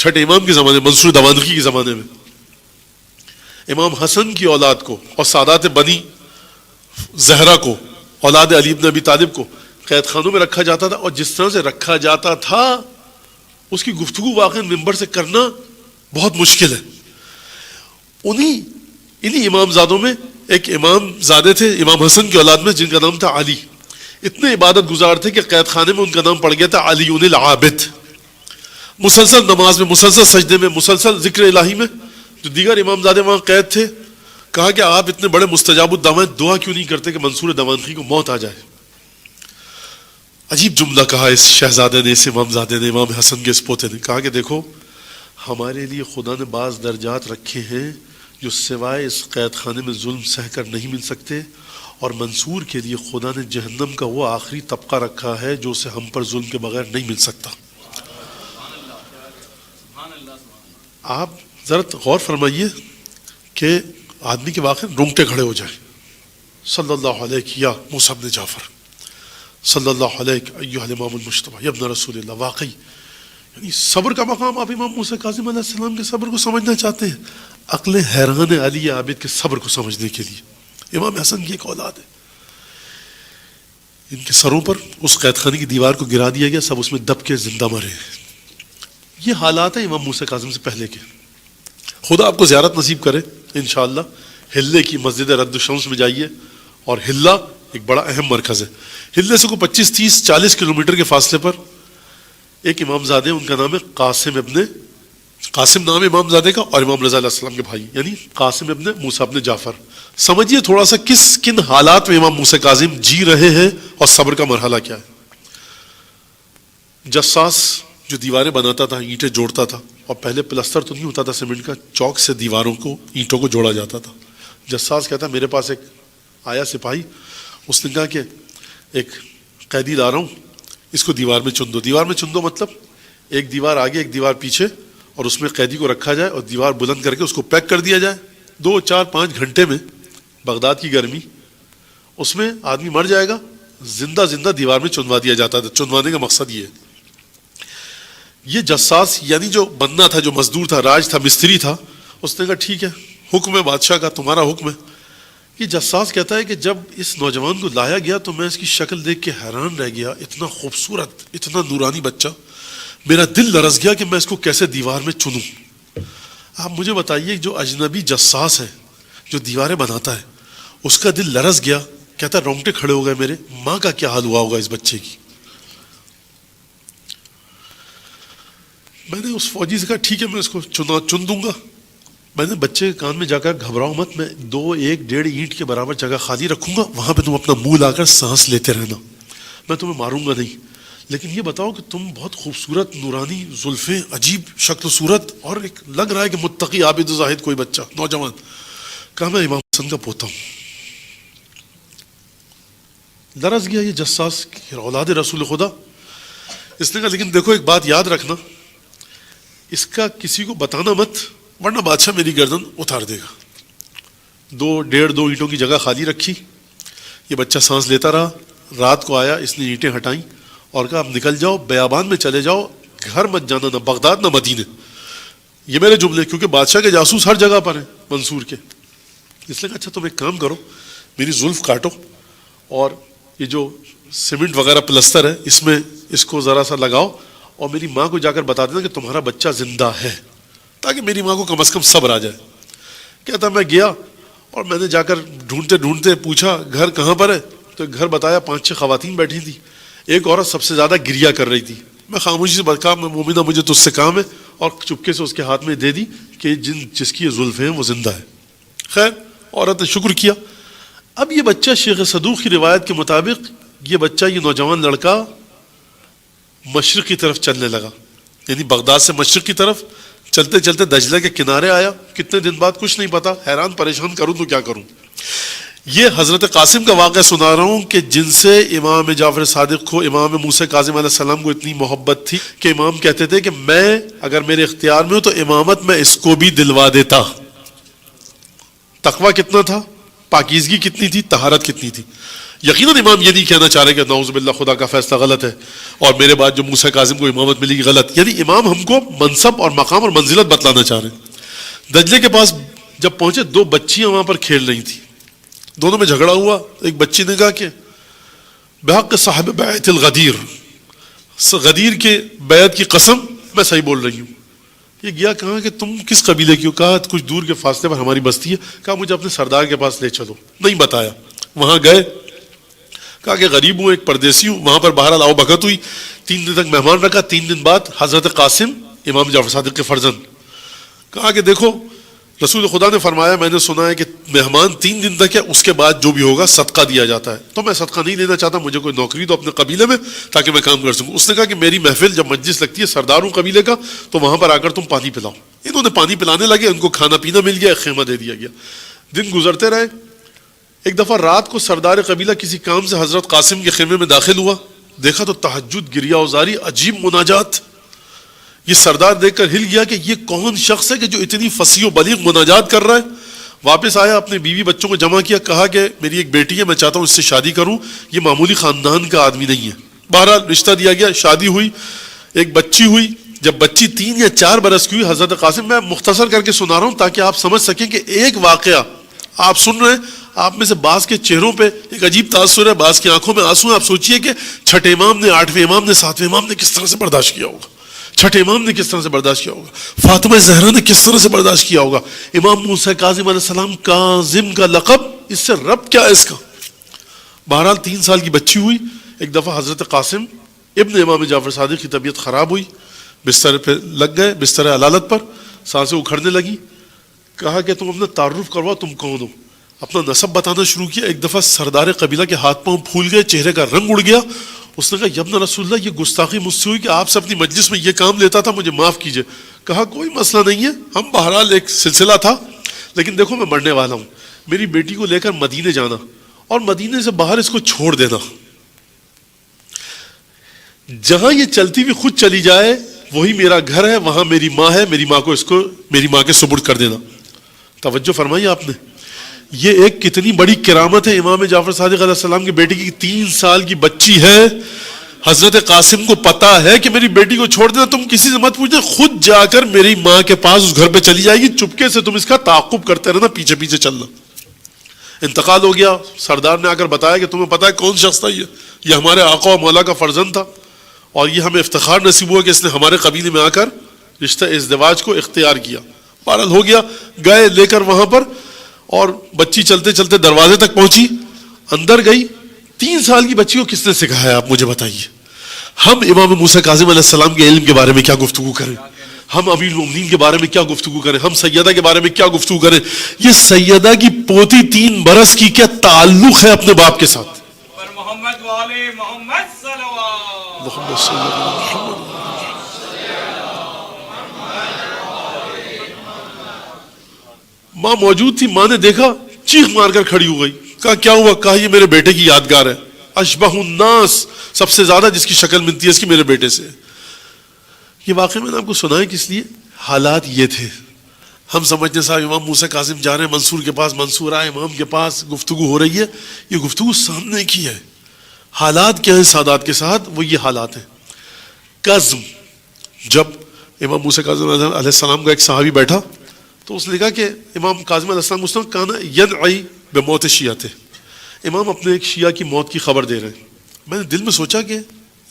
چھٹے امام کے زمانے میں، منصور دمانخی کے زمانے میں، امام حسن کی اولاد کو اور سادات بنی زہرا کو، اولاد علی بن ابی طالب کو قید خانوں میں رکھا جاتا تھا، اور جس طرح سے رکھا جاتا تھا اس کی گفتگو واقعی ممبر سے کرنا بہت مشکل ہے. انہی امام زادوں میں ایک امام زادے تھے امام حسن کی اولاد میں، جن کا نام تھا علی. اتنے عبادت گزار تھے کہ قید خانے میں ان کا نام پڑ گیا تھا علی العابد. مسلسل نماز میں، مسلسل سجدے میں، مسلسل ذکر الہی میں. جو دیگر امام زادے وہاں قید تھے، کہا کہ آپ اتنے بڑے مستجاب الدعوات دعا کیوں نہیں کرتے کہ منصور دمانخی کو موت آ جائے. عجیب جملہ کہا اس شہزادے نے، اس امام زادے نے، امام حسن کے اس پوتے نے. کہا کہ دیکھو ہمارے لیے خدا نے بعض درجات رکھے ہیں جو سوائے اس قید خانے میں ظلم سہ کر نہیں مل سکتے، اور منصور کے لیے خدا نے جہنم کا وہ آخری طبقہ رکھا ہے جو اسے ہم پر ظلم کے بغیر نہیں مل سکتا. آپ ذرا غور فرمائیے کہ آدمی کے واقع رونگٹے کھڑے ہو جائیں. صلی اللہ علیہ یا موسیٰ بن جعفر، صلی اللہ علیہ ایھا الامام المجتبی یا ابن رسول اللہ. واقعی یعنی صبر کا مقام. آپ امام موسیٰ کاظم علیہ السلام کے صبر کو سمجھنا چاہتے ہیں؟ عقل حیران ہے علی عابد کے صبر کو سمجھنے کے لیے. امام حسن کی ایک اولاد ہے، ان کے سروں پر اس قید خانے کی دیوار کو گرا دیا گیا، سب اس میں دب کے زندہ مرے. یہ حالات ہیں امام موسیٰ کاظم سے پہلے کے. خدا آپ کو زیارت نصیب کرے انشاءاللہ. ہلے کی مسجد رد الشمس میں جائیے، اور ہلا ایک بڑا اہم مرکز ہے. ہلے سے کو 25 30 40 کلومیٹر کے فاصلے پر ایک امام زادے، ان کا نام ہے قاسم نام امام زادے کا، اور امام رضا علیہ السلام کے بھائی، یعنی قاسم ابن موسیٰ ابن جعفر. سمجھیے تھوڑا سا کن حالات میں امام موسیٰ کاظم جی رہے ہیں اور صبر کا مرحلہ کیا ہے. جساس جو دیواریں بناتا تھا، اینٹیں جوڑتا تھا، اور پہلے پلستر تو نہیں ہوتا تھا سیمنٹ کا، چوک سے دیواروں کو، اینٹوں کو جوڑا جاتا تھا. جساس کہتا میرے پاس ایک آیا سپاہی، اس نے کہا کہ ایک قیدی لا رہا ہوں، اس کو دیوار میں چن دو. دیوار میں چن دو مطلب ایک دیوار آگے ایک دیوار پیچھے، اور اس میں قیدی کو رکھا جائے اور دیوار بلند کر کے اس کو پیک کر دیا جائے. 2 4 5 گھنٹے میں بغداد کی گرمی، اس میں آدمی مر جائے گا، زندہ زندہ دیوار میں چنوا دیا جاتا تھا. چنوانے کا مقصد یہ ہے. یہ جساس یعنی جو بننا تھا، جو مزدور تھا، راج تھا، مستری تھا، اس نے کہا ٹھیک ہے، حکم ہے بادشاہ کا، تمہارا حکم ہے. یہ جساس کہتا ہے کہ جب اس نوجوان کو لایا گیا تو میں اس کی شکل دیکھ کے حیران رہ گیا. اتنا خوبصورت، اتنا نورانی بچہ، میرا دل لرز گیا کہ میں اس کو کیسے دیوار میں چنوں. آپ مجھے بتائیے جو اجنبی جساس ہے، جو دیواریں بناتا ہے، اس کا دل لرز گیا، کہتا ہے رونگٹے کھڑے ہو گئے میرے. ماں کا کیا حال ہوا ہوگا اس بچے کی. میں نے اس فوجی سے کہا ٹھیک ہے میں اس کو چن دوں گا. میں نے بچے کے کان میں جا کر گھبراؤ مت، میں 2 1 1.5 اینٹ کے برابر جگہ خالی رکھوں گا، وہاں پہ تم اپنا منہ لا کر سانس لیتے رہنا، میں تمہیں ماروں گا نہیں. لیکن یہ بتاؤ کہ تم بہت خوبصورت، نورانی زلفیں، عجیب شکل و صورت، اور ایک لگ رہا ہے کہ متقی عابد و زاہد کوئی بچہ نوجوان. کہا میں امام حسن کا پوتا ہوں. لرز گیا یہ جساس، اولاد رسول خدا. اس نے کہا لیکن دیکھو ایک بات یاد رکھنا، اس کا کسی کو بتانا مت، ورنہ بادشاہ میری گردن اتار دے گا. 2 1.5 2 اینٹوں کی جگہ خالی رکھی. یہ بچہ سانس لیتا رہا. رات کو آیا، اس نے اینٹیں ہٹائیں اور کہا اب نکل جاؤ، بیابان میں چلے جاؤ، گھر مت جانا، نہ بغداد نہ مدینے. یہ میرے جملے، کیونکہ بادشاہ کے جاسوس ہر جگہ پر ہیں منصور کے. اس نے کہا اچھا تم ایک کام کرو، میری زلف کاٹو، اور یہ جو سیمنٹ وغیرہ پلستر ہے اس میں اس کو ذرا سا لگاؤ، اور میری ماں کو جا کر بتا دینا کہ تمہارا بچہ زندہ ہے، تاکہ میری ماں کو کم از کم صبر آ جائے. کہتا میں گیا اور میں نے جا کر ڈھونڈتے ڈھونڈتے پوچھا گھر کہاں پر ہے، تو گھر بتایا 5 6 خواتین بیٹھی تھی. ایک عورت سب سے زیادہ گریا کر رہی تھی. میں خاموشی سے کہا میں مومنہ مجھے تجھ سے کام ہے، اور چپکے سے اس کے ہاتھ میں دے دی کہ جس کی یہ زلفیں ہیں وہ زندہ ہے. خیر عورت نے شکر کیا. اب یہ بچہ شیخ صدوق کی روایت کے مطابق یہ بچہ، یہ نوجوان لڑکا مشرق کی طرف چلنے لگا، یعنی بغداد سے مشرق کی طرف چلتے چلتے دجلہ کے کنارے آیا. کتنے دن بعد کچھ نہیں پتا، حیران پریشان کروں تو کیا کروں. یہ حضرت قاسم کا واقعہ سنا رہا ہوں کہ جن سے امام جعفر صادق کو، امام موسیٰ کاظم علیہ السلام کو اتنی محبت تھی کہ امام کہتے تھے کہ میں اگر میرے اختیار میں ہو تو امامت میں اس کو بھی دلوا دیتا. تقویٰ کتنا تھا، پاکیزگی کتنی تھی، طہارت کتنی تھی. یقیناً امام یہ نہیں کہنا چاہ رہے کہ نعوذ باللہ خدا کا فیصلہ غلط ہے اور میرے بعد جو موسیٰ کاظم کو امامت ملے گی غلط. یعنی امام ہم کو منصب اور مقام اور منزلت بتلانا چاہ رہے ہیں. دجلے کے پاس جب پہنچے 2 بچیاں وہاں پر کھیل رہی تھیں. دونوں میں جھگڑا ہوا. ایک بچی نے کہا کہ بحق صاحب بیعت الغدیر, غدیر کے بیعت کی قسم میں صحیح بول رہی ہوں. یہ گیا کہا کہ تم کس قبیلے کی ہو؟ کہا کچھ دور کے فاصلے پر ہماری بستی ہے. کہا مجھے اپنے سردار کے پاس لے چلو. نہیں بتایا. وہاں گئے, کہا کہ غریب ہوں, ایک پردیسی ہوں. وہاں پر بہرحال آؤ بھگت ہوئی. 3 دن تک مہمان رکھا. 3 دن بعد حضرت قاسم امام جعفر صادق کے فرزند کہا کہ دیکھو رسول خدا نے فرمایا, میں نے سنا ہے کہ مہمان 3 دن تک ہے, اس کے بعد جو بھی ہوگا صدقہ دیا جاتا ہے. تو میں صدقہ نہیں لینا چاہتا, مجھے کوئی نوکری دو اپنے قبیلے میں تاکہ میں کام کر سکوں. اس نے کہا کہ میری محفل جب مجلس لگتی ہے سردار ہوں قبیلے کا, تو وہاں پر آ کر تم پانی پلاؤ. انہوں نے پانی پلانے لگے, ان کو کھانا پینا مل گیا, ایک خیمہ دے دیا گیا. دن گزرتے رہے. ایک دفعہ رات کو سردار قبیلہ کسی کام سے حضرت قاسم کے خیمے میں داخل ہوا. دیکھا تو تہجد, گریہ وزاری, عجیب مناجات. یہ سردار دیکھ کر ہل گیا کہ یہ کون شخص ہے کہ جو اتنی فصیح و بلیغ مناجات کر رہا ہے. واپس آیا, اپنے بیوی بچوں کو جمع کیا, کہا کہ میری ایک بیٹی ہے, میں چاہتا ہوں اس سے شادی کروں, یہ معمولی خاندان کا آدمی نہیں ہے. بہرحال رشتہ دیا گیا, شادی ہوئی, ایک بچی ہوئی. جب بچی 3 یا 4 برس کی ہوئی, حضرت قاسم, میں مختصر کر کے سنا رہا ہوں تاکہ آپ سمجھ سکیں کہ ایک واقعہ آپ سن رہے ہیں, آپ میں سے بعض کے چہروں پہ ایک عجیب تاثر ہے, بعض کی آنکھوں میں آنسو ہیں. آپ سوچئے کہ چھٹے امام نے, 8ویں امام نے, 7ویں امام نے کس طرح سے برداشت کیا ہوگا, چھٹے امام نے کس طرح سے برداشت کیا ہوگا, فاطمہ زہرا نے کس طرح سے برداشت کیا ہوگا, امام موسیٰ کاظم علیہ السلام, کاظم کا لقب, اس سے رب کیا ہے اس کا. بہرحال 3 سال کی بچی ہوئی. ایک دفعہ حضرت قاسم ابن امام جعفر صادق کی طبیعت خراب ہوئی, بستر پہ لگ گئے, بستر علالت پر, سانسیں اکھڑنے لگی. کہا کہ تم اپنا تعارف کرواؤ, تم کون ہو. اپنا نسب بتانا شروع کیا. ایک دفعہ سردار قبیلہ کے ہاتھ پاؤں پھول گئے, چہرے کا رنگ اڑ گیا. اس نے کہا یا ابن رسول اللہ, یہ گستاخی مجھ سے ہوئی کہ آپ سے اپنی مجلس میں یہ کام لیتا تھا, مجھے معاف کیجئے. کہا کوئی مسئلہ نہیں ہے, ہم بہرحال ایک سلسلہ تھا, لیکن دیکھو میں مرنے والا ہوں, میری بیٹی کو لے کر مدینے جانا اور مدینے سے باہر اس کو چھوڑ دینا. جہاں یہ چلتی ہوئی خود چلی جائے وہی میرا گھر ہے, وہاں میری ماں ہے, میری ماں کو اس کو میری ماں کے سپرد کر دینا. توجہ فرمائی آپ نے, یہ ایک کتنی بڑی کرامت ہے. امام جعفر صادق علیہ السلام کی بیٹی کی 3 سال کی بچی ہے, حضرت قاسم کو پتا ہے کہ میری بیٹی کو چھوڑ دینا, تم کسی سے مت پوچھنا, خود جا کر میری ماں کے پاس اس گھر پہ چلی جائے گی, چپکے سے تم اس کا تعاقب کرتے رہنا, پیچھے پیچھے چلنا. انتقال ہو گیا. سردار نے آ کر بتایا کہ تمہیں پتا ہے کون شخص تھا, یہ ہمارے آقا و مولا کا فرزند تھا, اور یہ ہمیں افتخار نصیب ہوا کہ اس نے ہمارے قبیلے میں آ کر رشتہ ازدواج کو اختیار کیا. بہرحال ہو گیا, گئے لے کر وہاں پر, اور بچی چلتے چلتے دروازے تک پہنچی, اندر گئی. 3 سال کی بچی کو کس نے سکھایا آپ مجھے بتائیے. ہم امام موسیٰ کاظم علیہ السلام کے علم کے بارے میں کیا گفتگو کریں, ہم امیر المومنین کے بارے میں کیا گفتگو کریں, ہم سیدہ کے بارے میں کیا گفتگو کریں. یہ سیدہ کی پوتی 3 برس کی کیا تعلق ہے اپنے باپ کے ساتھ. محمد والے محمد صلوات, محمد صلی اللہ علیہ وسلم. ماں موجود تھی, ماں نے دیکھا, چیخ مار کر کھڑی ہو گئی. کہا کیا ہوا؟ کہا یہ میرے بیٹے کی یادگار ہے, اشبہ الناس, سب سے زیادہ جس کی شکل ملتی ہے اس کی میرے بیٹے سے. یہ واقعہ میں نے آپ کو سنایا کس لیے, حالات یہ تھے. ہم سمجھتے صاحب امام موسیٰ کاظم جا رہے ہیں منصور کے پاس, منصور آئے امام کے پاس, گفتگو ہو رہی ہے. یہ گفتگو سامنے کی ہے. حالات کیا ہیں سادات کے ساتھ, وہ یہ حالات ہیں. قزم, جب امام موسیٰ کاظم علیہ السلام کا ایک صحابی بیٹھا تو اس نے کہا کہ امام کاظم علیہ السلام مسلم کانا ینعی بموت شیعہ, امام اپنے ایک شیعہ کی موت کی خبر دے رہے ہیں. میں نے دل میں سوچا کہ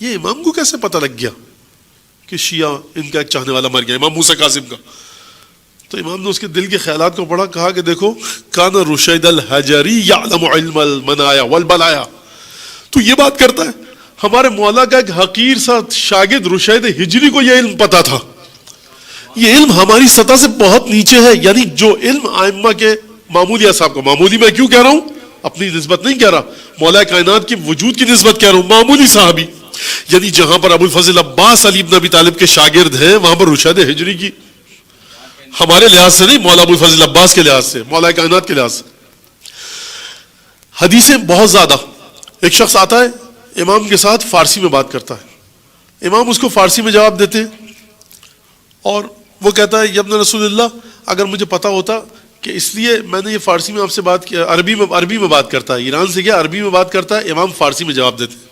یہ امام کو کیسے پتہ لگ گیا کہ شیعہ ان کا ایک چاہنے والا مر گیا, امام موسیٰ کاظم کا. تو امام نے اس کے دل کے خیالات کو پڑھا, کہا کہ دیکھو کانا رشید الحجری یعلم علم المنایا والبلایا, تو یہ بات کرتا ہے ہمارے مولا کا ایک حقیر سا شاگرد رشید ہجری کو یہ علم پتا تھا. یہ علم ہماری سطح سے بہت نیچے ہے. یعنی جو علم ائمہ کے معمولی اصحاب کو, معمولی میں کیوں کہہ رہا ہوں, اپنی نسبت نہیں کہہ رہا, مولا کائنات کی وجود کی نسبت کہہ رہا ہوں, معمولی صحابی. یعنی جہاں پر ابو الفضل عباس علی بن ابی طالب کے شاگرد ہیں, وہاں پر رشید ہجری کی, ہمارے لحاظ سے نہیں, مولا ابو الفضل عباس کے لحاظ سے, مولا کائنات کے لحاظ سے. حدیثیں بہت زیادہ. ایک شخص آتا ہے امام کے ساتھ, فارسی میں بات کرتا ہے, امام اس کو فارسی میں جواب دیتے ہیں, اور وہ کہتا ہے یا ابن رسول اللہ, اگر مجھے پتا ہوتا کہ اس لیے میں نے یہ فارسی میں آپ سے بات کیا، عربی میں بات کرتا ہے، ایران سے گیا عربی میں بات کرتا ہے، امام فارسی میں جواب دیتے ہیں.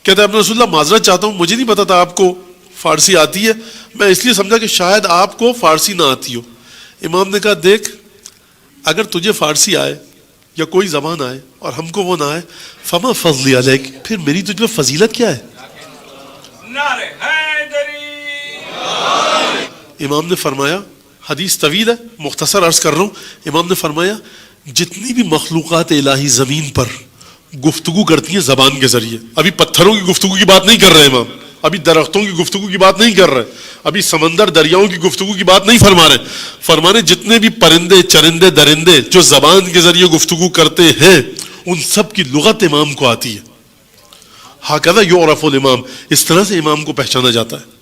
کہتا ہے اپنے رسول اللہ معذرت چاہتا ہوں، مجھے نہیں پتا تھا آپ کو فارسی آتی ہے، میں اس لیے سمجھا کہ شاید آپ کو فارسی نہ آتی ہو. امام نے کہا دیکھ، اگر تجھے فارسی آئے یا کوئی زبان آئے اور ہم کو وہ نہ آئے، فما فضلی علیک، پھر میری تجھ پہ فضیلت کیا ہے؟ نعرہ حیدری. امام نے فرمایا، حدیث طویل ہے مختصر عرض کر رہا ہوں، امام نے فرمایا جتنی بھی مخلوقات الہی زمین پر گفتگو کرتی ہیں زبان کے ذریعے، ابھی پتھروں کی گفتگو کی بات نہیں کر رہے امام، ابھی درختوں کی گفتگو کی بات نہیں کر رہے، ابھی سمندر دریاؤں کی گفتگو کی بات نہیں فرما رہے، فرمانے جتنے بھی پرندے چرندے درندے جو زبان کے ذریعے گفتگو کرتے ہیں ان سب کی لغت امام کو آتی ہے. ہاکذا یعرف الامام، اس طرح سے امام کو پہچانا جاتا ہے.